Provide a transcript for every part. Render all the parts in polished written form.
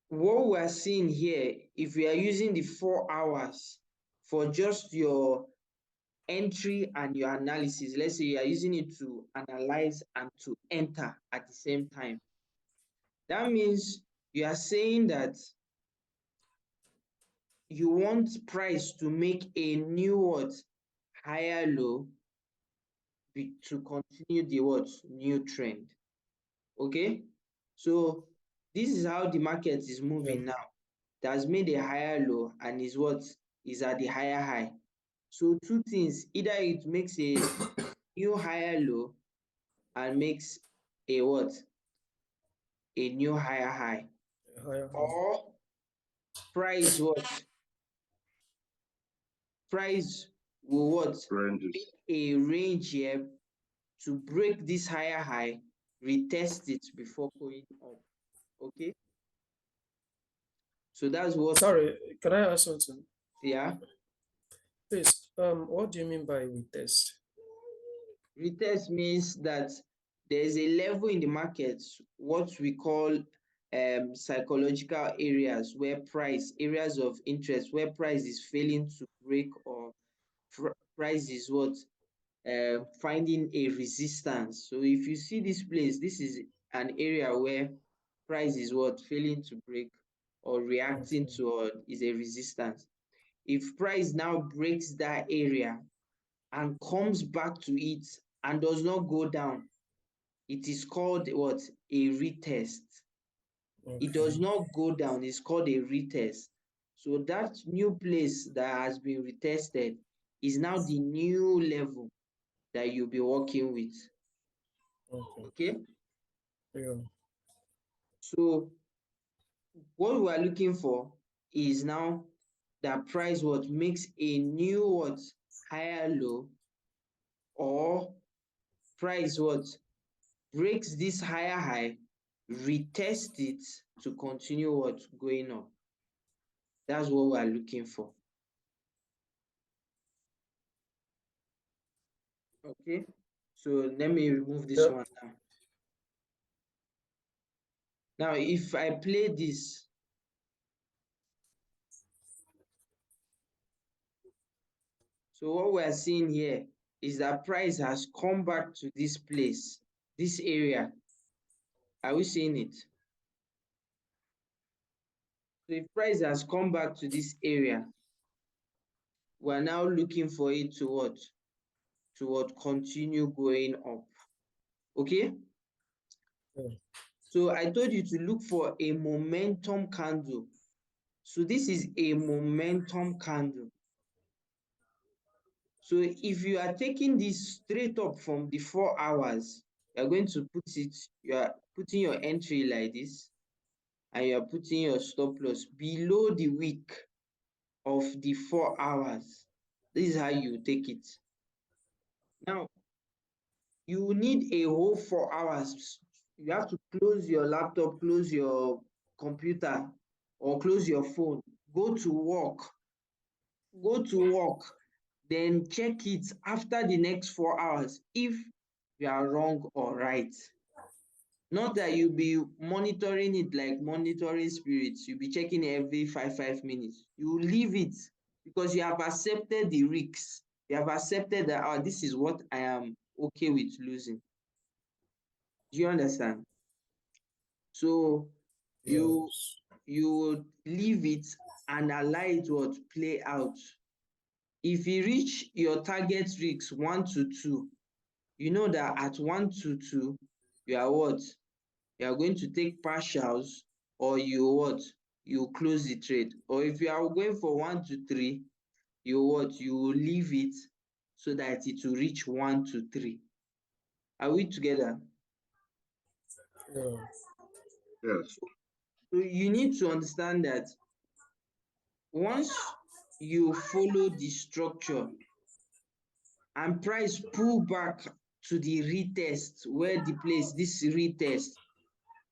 what we are seeing here, if we are using the 4 hours for just your entry and your analysis, let's say you are using it to analyze and to enter at the same time, that means you are saying that you want price to make a new what? Higher low to continue the what? New trend. Okay? So this is how the market is moving now. It has made a higher low and is what? Is at the higher high. So two things, either it makes a new higher low and makes a what? A new higher high. Or price what? Price will what? Make a range here to break this higher high, retest it before going up. Okay? So that's what. Sorry, can I ask something? Yeah. Please, what do you mean by retest? Retest means that there's a level in the market, what we call psychological areas where areas of interest, where price is failing to break, or price is what? Finding a resistance. So if you see this place, this is an area where price is what? Failing to break or reacting Okay. to, or is a resistance. If price now breaks that area and comes back to it and does not go down, it is called what? A retest. It does Okay. not go down, it's called a retest. So that new place that has been retested is now the new level that you'll be working with. Okay. Okay? Yeah. So what we are looking for is now that price what makes a new what? Higher low, or price what? Breaks this higher high, retest it to continue what? Going up. That's what we are looking for. Okay, so let me remove this Yeah. one now. Now, if I play this, so what we are seeing here is that price has come back to this place, this area. Are we seeing it? So if price has come back to this area, we are now looking for it to what? To what? Continue going up. Okay? Yeah. So I told you to look for a momentum candle. So this is a momentum candle. So if you are taking this straight up from the 4 hours, you are going to put it, you are putting your entry like this, and you are putting your stop loss below the wick of the 4 hours. This is how you take it. Now, you need a whole 4 hours. You have to close your laptop, close your computer, or close your phone, go to work, then check it after the next 4 hours if you are wrong or right. Not that you'll be monitoring it like monitoring spirits. You'll be checking every 5 minutes. You leave it because you have accepted the risks. You have accepted that, oh, this is what I am okay with losing. Do you understand? So you Yes. would leave it and allow it to play out. If you reach your target risk 1 to 2, you know that at 1 to 2, you are what? You are going to take partials, or you what? You close the trade. Or if you are going for 1 to 3, you what? You will leave it so that it will reach 1 to 3. Are we together? Yeah. Yes. So you need to understand that once you follow the structure and price pull back to the retest, where the place, this retest,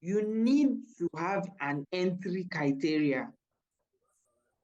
you need to have an entry criteria.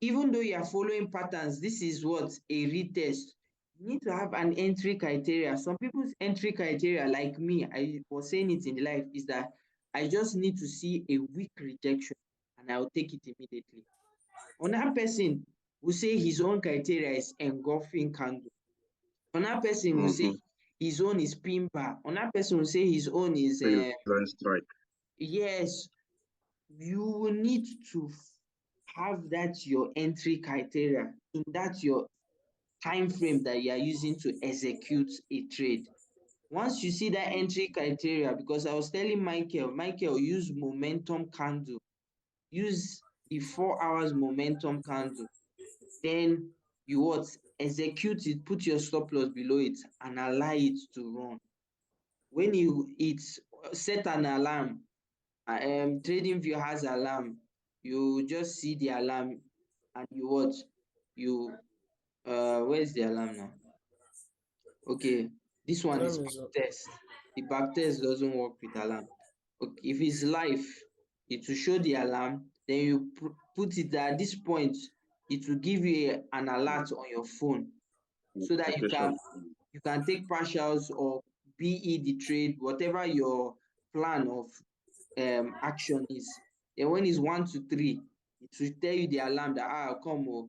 Even though you are following patterns, this is what? A retest. You need to have an entry criteria. Some people's entry criteria, like me, I was saying it in life, is that I just need to see a weak rejection and and I'll take it immediately. Another person will say his own criteria is engulfing candle. Another person will say Mm-hmm. his own is pin bar. Another person will say his own is Phase and strike. yes. You will need to have that your entry criteria in that your time frame that you are using to execute a trade. Once you see that entry criteria, because I was telling Michael use momentum candle, use the 4 hours momentum candle, then you what execute it, put your stop loss below it and allow it to run. When you set an alarm, TradingView has alarm, you just see the alarm and you what you where's the alarm now? Okay, this one is Alarm back is up. test. The back test doesn't work with alarm. Okay, if it's live, it will show the alarm, then you put it at this point, it will give you an alert on your phone so that Notification. you can take partials or be the trade, whatever your plan of action is. Then when it's 1 to 3, it will tell you the alarm that come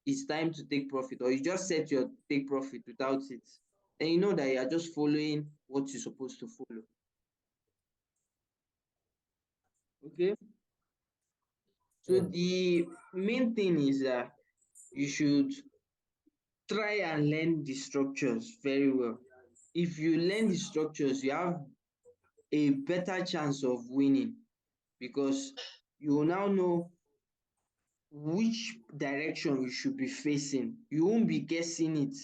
it's time to take profit, or you just set your take profit without it. Then you know that you are just following what you're supposed to follow. Okay. So Yeah. the main thing is that you should try and learn the structures very well. If you learn the structures, you have a better chance of winning because you will now know which direction you should be facing. You won't be guessing it.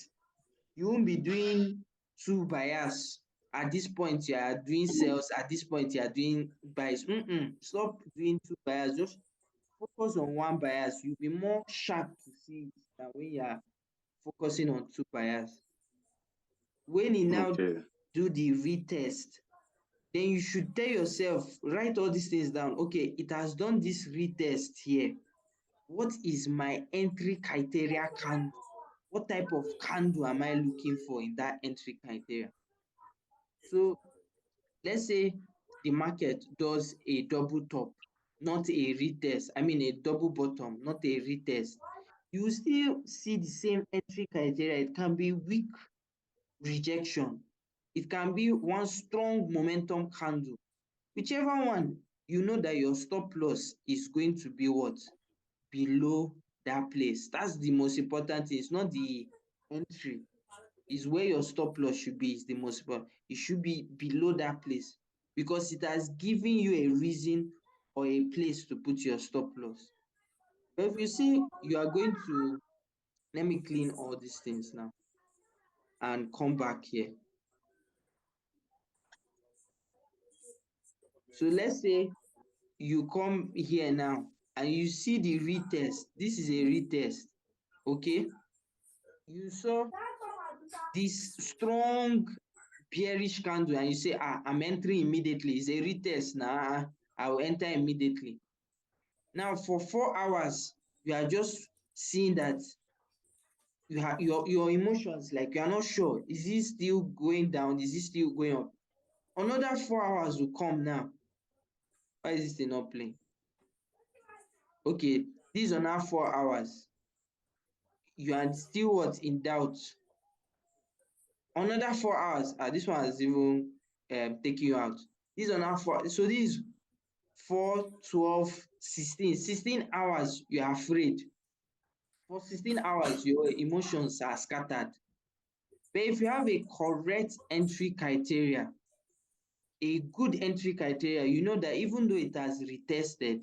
You won't be doing two bias. At this point, you are doing sales. At this point, you are doing buys. Stop doing two bias. Just focus on one bias. You'll be more sharp to see it than when you are focusing on two bias. When you now Okay. do the retest, then you should tell yourself, write all these things down. Okay, it has done this retest here. What is my entry criteria candle? What type of candle am I looking for in that entry criteria? So let's say the market does a double top, not a retest. I mean a double bottom, not a retest. You will still see the same entry criteria. It can be weak rejection. It can be one strong momentum candle. Whichever one, you know that your stop loss is going to be what? Below that place. That's the most important thing. It's not the entry. It's where your stop loss should be is the most important. It should be below that place because it has given you a reason or a place to put your stop loss. But if you see you are going to, let me clean all these things now and come back here. So let's say you come here now and you see the retest. This is a retest. Okay. You saw this strong bearish candle and you say, I'm entering immediately. It's a retest now. I will enter immediately. Now for 4 hours, you are just seeing that you have your emotions, like you are not sure. Is it still going down? Is it still going up? Another 4 hours will come now. Why is this thing not playing? Okay, these are now 4 hours. You are still what in doubt. Another 4 hours. This one has even taken you out. These are now 4. So these 4, 12, 16. 16 hours you are afraid. For 16 hours, your emotions are scattered. But if you have a correct entry criteria, a good entry criteria, you know that even though it has retested,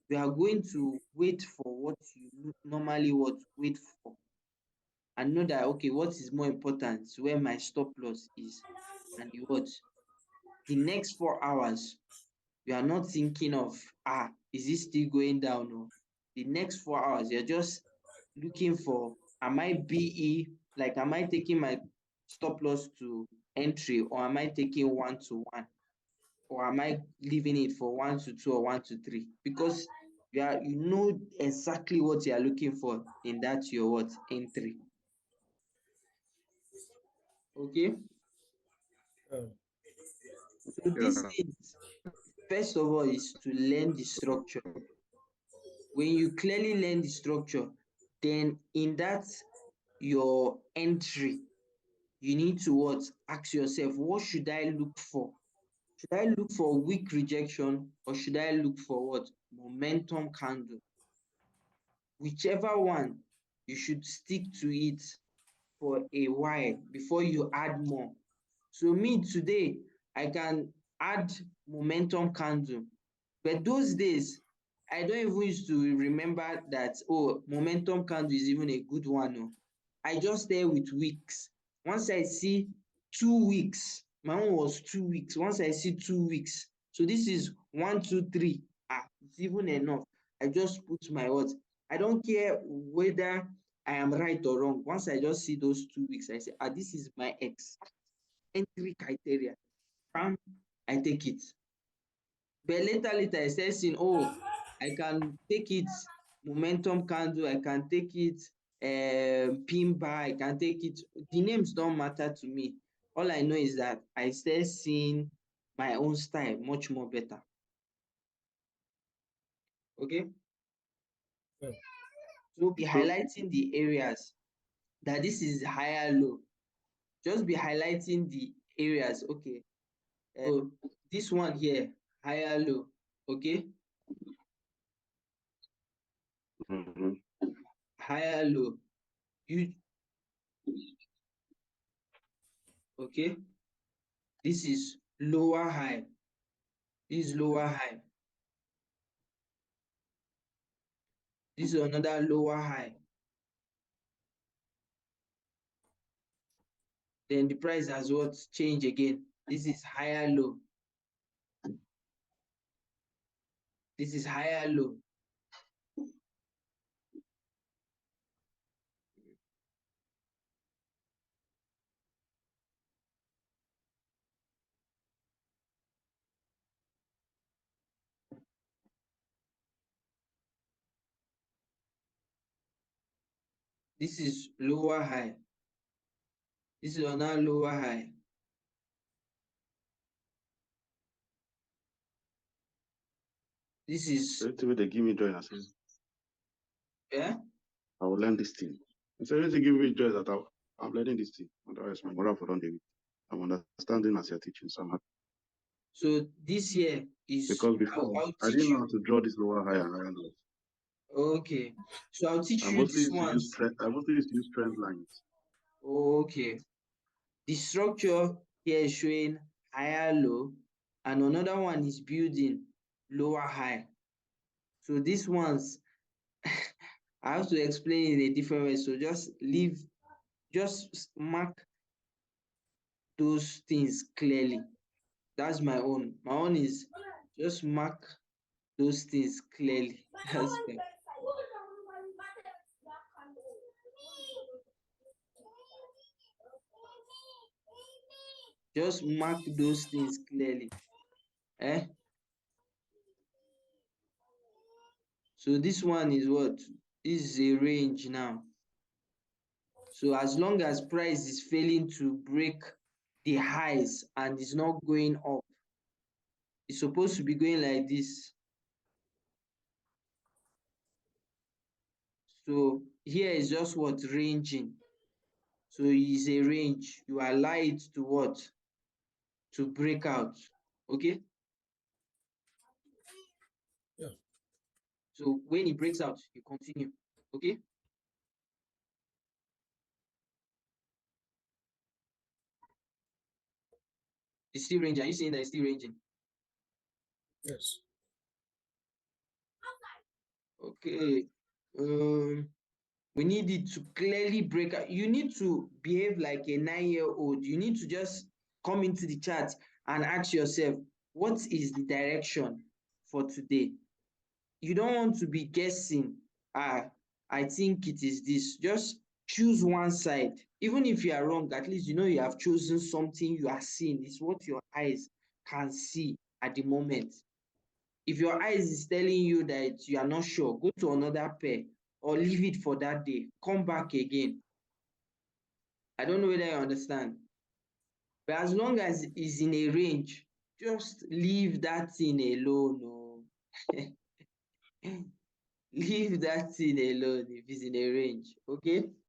you are going to wait for what you normally would wait for and know that, okay, what is more important, where my stop loss is, and the next 4 hours, you are not thinking of, is it still going down? No. The next 4 hours, you're just looking for, am I BE, like, am I taking my stop loss to entry, or am I taking 1 to 1? Or am I leaving it for 1 to 2 or 1 to 3? Because you know exactly what you are looking for in that your entry. Okay. Um, So these Yeah. things, first of all, is to learn the structure. When you clearly learn the structure, then in that your entry, you need to what? Ask yourself, what should I look for? Should I look for weak rejection or should I look for what? Momentum candle. Whichever one, you should stick to it for a while before you add more. So me today, I can add momentum candle, but those days, I don't even used to remember that, oh, momentum candle is even a good one. Oh. I just stay with weeks. Once I see 2 weeks, my own was 2 weeks. Once I see 2 weeks, so this is 1, 2, 3. It's even enough. I just put my words. I don't care whether I am right or wrong. Once I just see those 2 weeks, I say, this is my entry criteria. Bam, I take it. But later, I start seeing, oh, I can take it momentum candle, I can take it pin bar, I can take it. The names don't matter to me. All I know is that I start seeing my own style much more better. Okay? Yeah. So be highlighting the areas that this is higher low. Just be highlighting the areas. Okay. So this one here, higher low. Okay. Mm-hmm. Higher low. You okay? This is lower high. This is lower high. This is another lower high. Then the price has what change again. This is higher low. This is higher low. This is lower high. This is another lower high. This is Everything they give me joy, I say, yeah. I will learn this thing. So everything give me joy that I'm learning this thing. Otherwise, my moral for don't I'm understanding as you're teaching somehow. So this here is Because before I'll I teach didn't know you. how to draw this lower high and higher low. Okay. So I'll teach I you mostly this used to use ones. trend. I mostly used to use trend lines. Okay. The structure here is showing higher low, and another one is building lower high. So these ones, I have to explain in a different way. So just mark those things clearly. That's my own. My own is just mark those things clearly. That's fine. Just mark those things clearly. Eh? So this one is what? This is a range now. So as long as price is failing to break the highs and is not going up, it's supposed to be going like this. So here is just what? Ranging. So it's a range. You allow it to what? To break out. Okay? Yeah. So when it breaks out, you continue. Okay? It's still ranging. Are you saying that it's still ranging? Yes. Okay. We need it to clearly break out. You need to behave like a 9-year-old. You need to just come into the chat and ask yourself, what is the direction for today? You don't want to be guessing, I think it is this. Just choose one side. Even if you are wrong, at least you know you have chosen something you are seeing. It's what your eyes can see at the moment. If your eyes is telling you that you are not sure, go to another pair or leave it for that day. Come back again. I don't know whether you understand. But as long as it's in a range, just leave that thing alone. Oh. leave that thing alone if it's in a range. Okay.